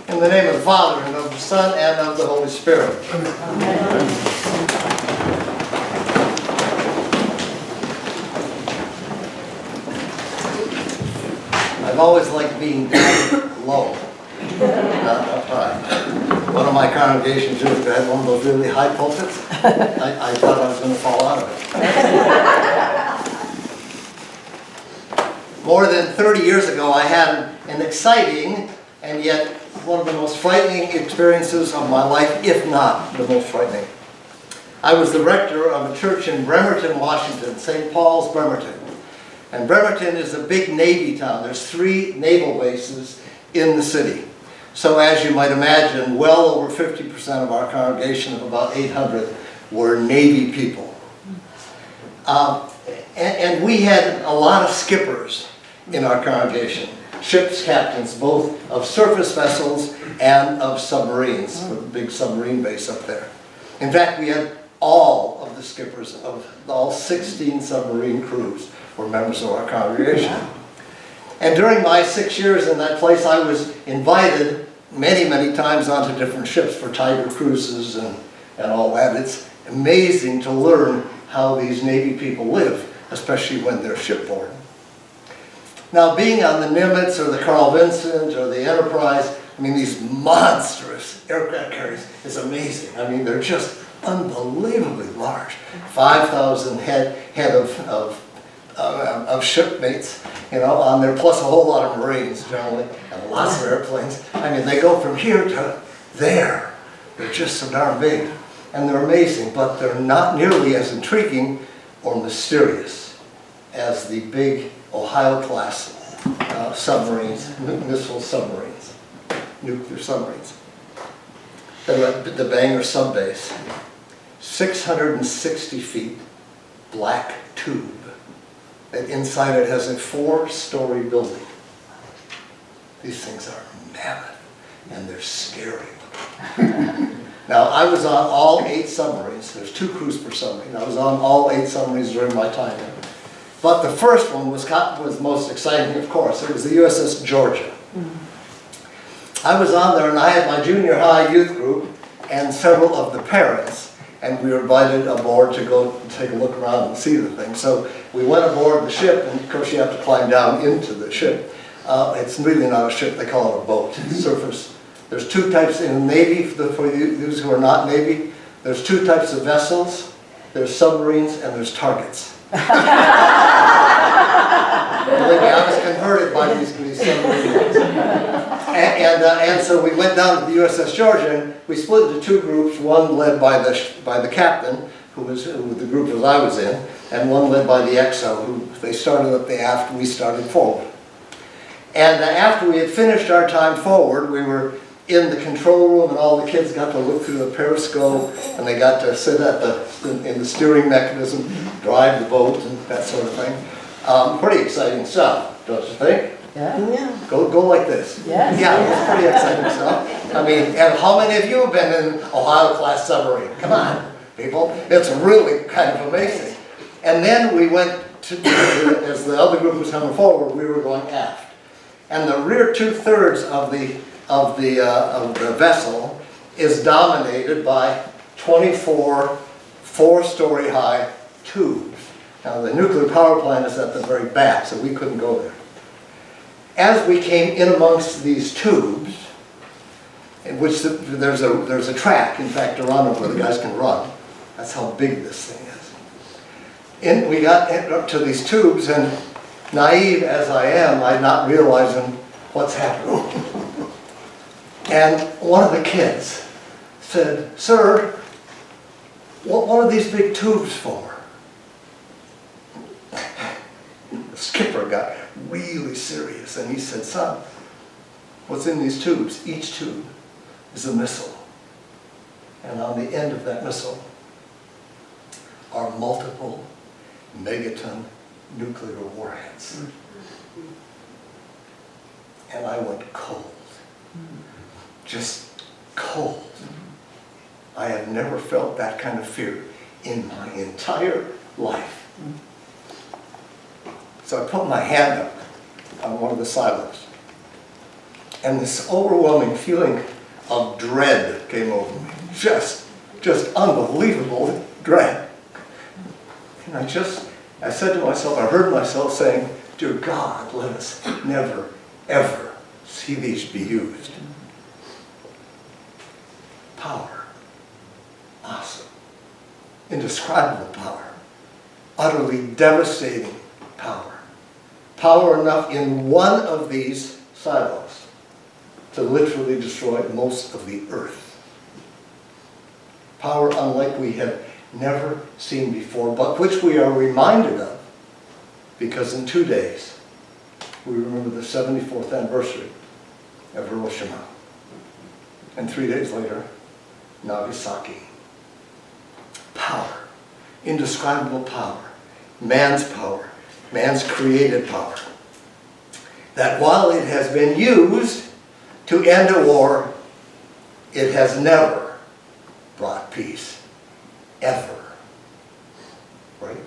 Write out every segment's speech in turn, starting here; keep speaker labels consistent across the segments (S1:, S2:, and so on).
S1: In the name of the Father, and of the Son, and of the Holy Spirit.
S2: Amen.
S1: I've always liked being down low, not up high. One of my congregations used to have one of those really high pulpits. I thought I was going to fall out of it. More than 30 years ago, I had an exciting and yet one of the most frightening experiences of my life, if not the most frightening. I was the rector of a church in Bremerton, Washington, St. Paul's, Bremerton. And Bremerton is a big Navy town. There's 3 naval bases in the city. So as you might imagine, well over 50% of our congregation of about 800 were Navy people. And we had a lot of skippers in our congregation. Ship's captains, both of surface vessels and of submarines, for the big submarine base up there. In fact, we had all of the skippers of all 16 submarine crews were members of our congregation. And during my 6 years in that place, I was invited many, many times onto different ships for Tiger cruises and all that. It's amazing to learn how these Navy people live, especially when they're shipboard. Now, being on the Nimitz or the Carl Vincent or the Enterprise, I mean, these monstrous aircraft carriers is amazing. I mean, they're just unbelievably large. 5,000 head of shipmates, you know, on there, plus a whole lot of Marines generally, and lots of airplanes. I mean, they go from here to there. They're just so darn big. And they're amazing, but they're not nearly as intriguing or mysterious as the big Ohio-class submarines, missile submarines, nuclear submarines. The Bangor subbase, 660 feet, black tube. And inside it has a 4-story building. These things are mammoth, and they're scary. Now, I was on all 8 submarines. There's 2 crews per submarine. I was on all 8 submarines during my time there. But the first one was most exciting, of course. It was the USS Georgia. I was on there, and I had my junior high youth group and several of the parents, and we were invited aboard to go take a look around and see the thing. So we went aboard the ship, and of course you have to climb down into the ship. It's really not a ship, they call it a boat, surface. There's 2 types in the Navy, for those who are not Navy. There's 2 types of vessels. There's submarines and there's targets. Believe me, I was converted by these submarines. And so we went down to the USS Georgia, and we split into 2 groups, one led by the captain, who the group as I was in, and one led by the XO, who they started up the aft, we started forward. And after we had finished our time forward, we were in the control room, and all the kids got to look through the periscope, and they got to sit in the steering mechanism, drive the boat, and that sort of thing. Pretty exciting stuff, don't you think?
S2: Yeah.
S1: Go like this.
S2: Yes.
S1: Yeah, it's pretty exciting stuff. I mean, and how many of you have been in an Ohio-class submarine? Come on, people. It's really kind of amazing. And then we went to, as the other group was coming forward, we were going aft. And the rear 2/3 of the vessel is dominated by 24 4-story high tubes. Now the nuclear power plant is at the very back, so we couldn't go there. As we came in amongst these tubes, in which there's a track, in fact, around them where the guys can run. That's how big this thing is. We got up to these tubes, and naive as I am, I'm not realizing what's happening. And one of the kids said, "Sir, what are these big tubes for?" The skipper got really serious, and he said, "Son, what's in these tubes? Each tube is a missile. And on the end of that missile are multiple megaton nuclear warheads." And I went cold. Just cold. I have never felt that kind of fear in my entire life. So I put my hand up on one of the silos And this overwhelming feeling of dread came over me. Just unbelievable dread. And I said to myself, I heard myself saying, dear God, let us never, ever see these be used. Power. Awesome. Indescribable power. Utterly devastating power. Power enough in one of these silos to literally destroy most of the earth. Power unlike we have never seen before, but which we are reminded of, because in 2 days we remember the 74th anniversary of Hiroshima. And 3 days later, Nagasaki. Power. Indescribable power. Man's created power. That while it has been used to end a war, it has never brought peace. Ever. Right?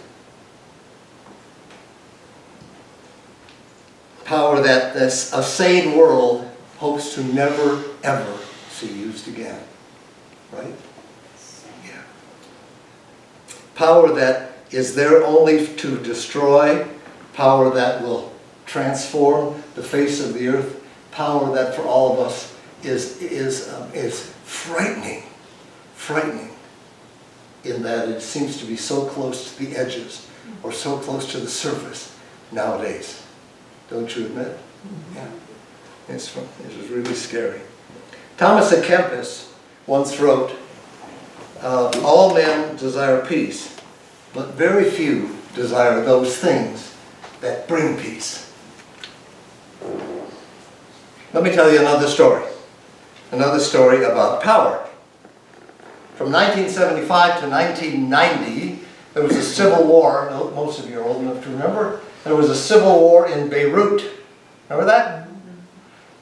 S1: Power that a sane world hopes to never, ever see used again. Right? Yeah. Power that is there only to destroy. Power that will transform the face of the earth. Power that for all of us is frightening. Frightening. In that it seems to be so close to the edges or so close to the surface nowadays. Don't you admit? Yeah. It was really scary. Thomas à Kempis once wrote, all men desire peace, but very few desire those things that bring peace. Let me tell you another story. Another story about power. From 1975 to 1990, there was a civil war. Most of you are old enough to remember. There was a civil war in Beirut. Remember that?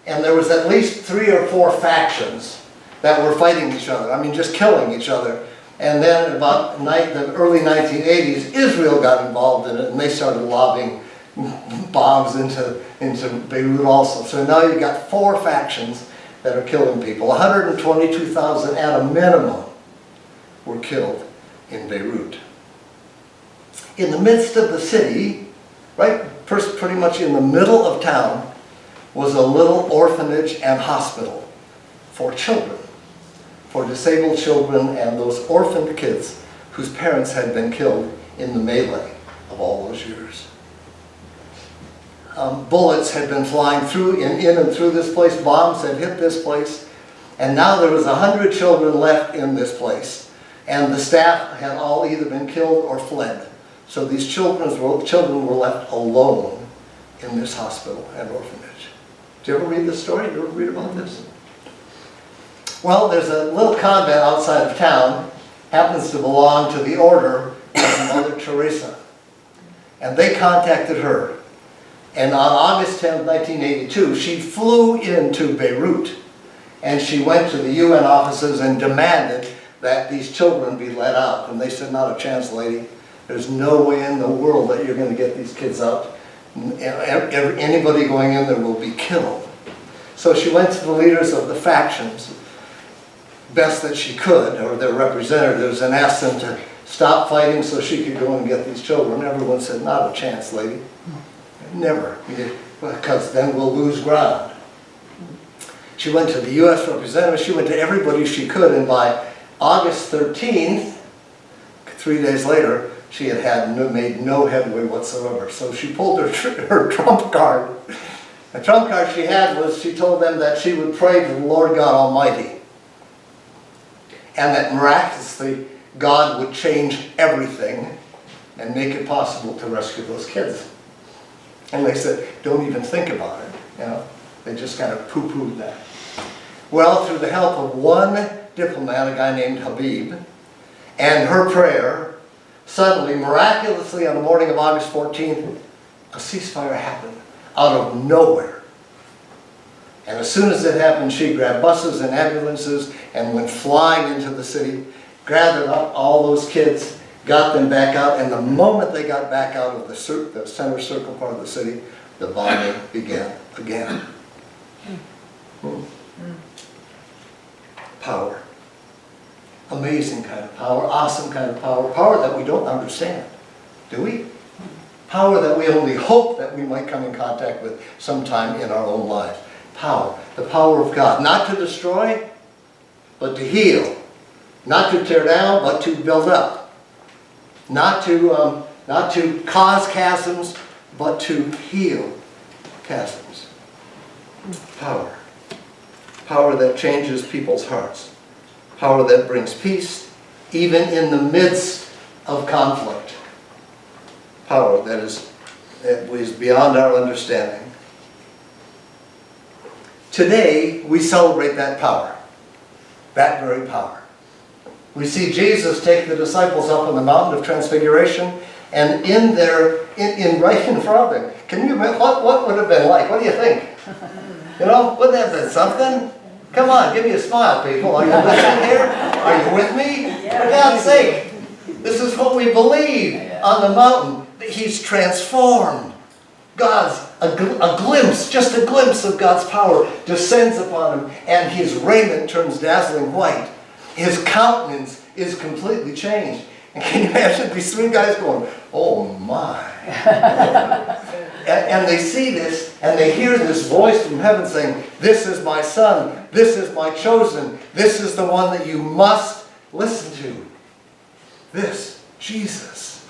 S1: And there was at least 3 or 4 factions that were fighting each other. I mean, just killing each other. And then about the early 1980s, Israel got involved in it, and they started lobbing bombs into Beirut also. So now you've got 4 factions that are killing people. 122,000 at a minimum were killed in Beirut. In the midst of the city, right, pretty much in the middle of town, was a little orphanage and hospital for children, for disabled children and those orphaned kids whose parents had been killed in the melee of all those years. Bullets had been flying through, in and through this place, bombs had hit this place, and now there was 100 children left in this place. And the staff had all either been killed or fled. So these children were left alone in this hospital and orphanage. Did you ever read this story? Did you ever read about this? Well, there's a little convent outside of town, happens to belong to the order of Mother Teresa. And they contacted her. And on August 10, 1982, she flew into Beirut. And she went to the UN offices and demanded that these children be let out. And they said, not a chance, lady. There's no way in the world that you're going to get these kids out. Anybody going in there will be killed. So she went to the leaders of the factions, best that she could, or their representatives, and asked them to stop fighting so she could go and get these children. Everyone said, not a chance, lady. Never. Because then we'll lose ground. She went to the U.S. representatives. She went to everybody she could, and by August 13th, 3 days later, she had made no headway whatsoever. So she pulled her trump card. The trump card she had was, she told them that she would pray to the Lord God Almighty, and that miraculously God would change everything and make it possible to rescue those kids. And they said, don't even think about it. You know, they just kind of poo-pooed that. Well, through the help of one diplomat, a guy named Habib, and her prayer, suddenly, miraculously, on the morning of August 14th, a ceasefire happened out of nowhere. And as soon as it happened, she grabbed buses and ambulances and went flying into the city, gathered up all those kids, got them back out, and the moment they got back out of the center circle part of the city, the bombing began again. Power. Amazing kind of power, awesome kind of power, power that we don't understand, do we? Power that we only hope that we might come in contact with sometime in our own lives. Power, the power of God, not to destroy, but to heal. Not to tear down, but to build up. Not to cause chasms, but to heal chasms. Power. Power that changes people's hearts. Power that brings peace, even in the midst of conflict. Power that is beyond our understanding. Today, we celebrate that power. That very power. We see Jesus take the disciples up on the mountain of Transfiguration, and right in front of them. Can you imagine what would it have been like? What do you think? You know, wouldn't that have been something? Come on, give me a smile, people. Are you listening here? Are you with me? For God's sake, this is what we believe on the mountain. He's transformed. A glimpse, just a glimpse of God's power descends upon him, and his raiment turns dazzling white. His countenance is completely changed. And can you imagine these three guys going, oh my. and they see this, and they hear this voice from heaven saying, this is my son, this is my chosen, this is the one that you must listen to. This Jesus,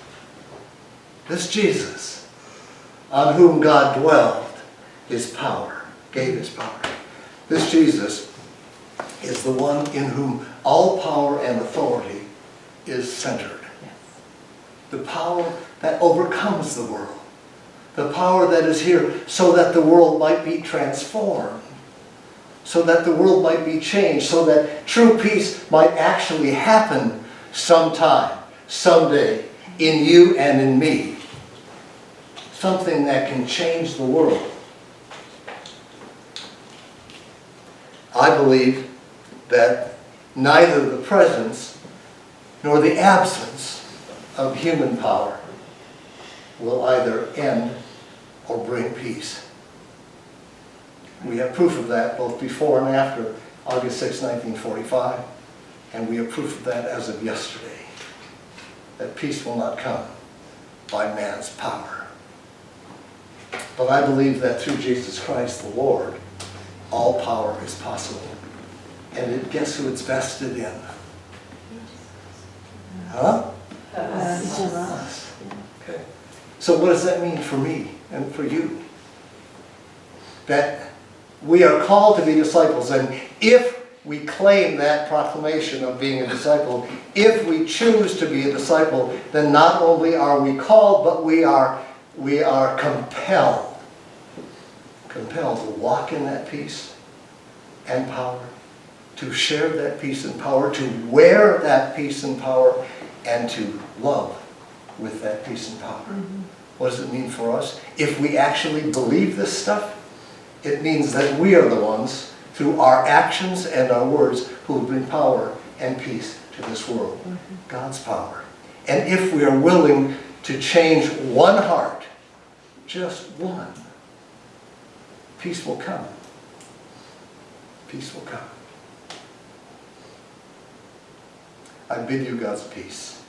S1: on whom God dwelled his power, gave his power. This Jesus is the one in whom all power and authority is centered. The power that overcomes the world. The power that is here so that the world might be transformed. So that the world might be changed. So that true peace might actually happen sometime, someday, in you and in me. Something that can change the world. I believe that neither the presence nor the absence of human power will either end or bring peace. We have proof of that both before and after August 6, 1945, and we have proof of that as of yesterday, that peace will not come by man's power. But I believe that through Jesus Christ the Lord, all power is possible. And guess who it's vested in? Huh? Us. Okay. So what does that mean for me and for you? That we are called to be disciples, and if we claim that proclamation of being a disciple, if we choose to be a disciple, then not only are we called, but we are compelled to walk in that peace and power, to share that peace and power, to wear that peace and power, and to love with that peace and power. Mm-hmm. What does it mean for us? If we actually believe this stuff, it means that we are the ones, through our actions and our words, who will bring power and peace to this world. Mm-hmm. God's power. And if we are willing to change one heart, just one, peace will come. Peace will come. I bid you God's peace.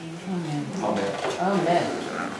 S2: Amen.
S1: Amen.
S2: Amen.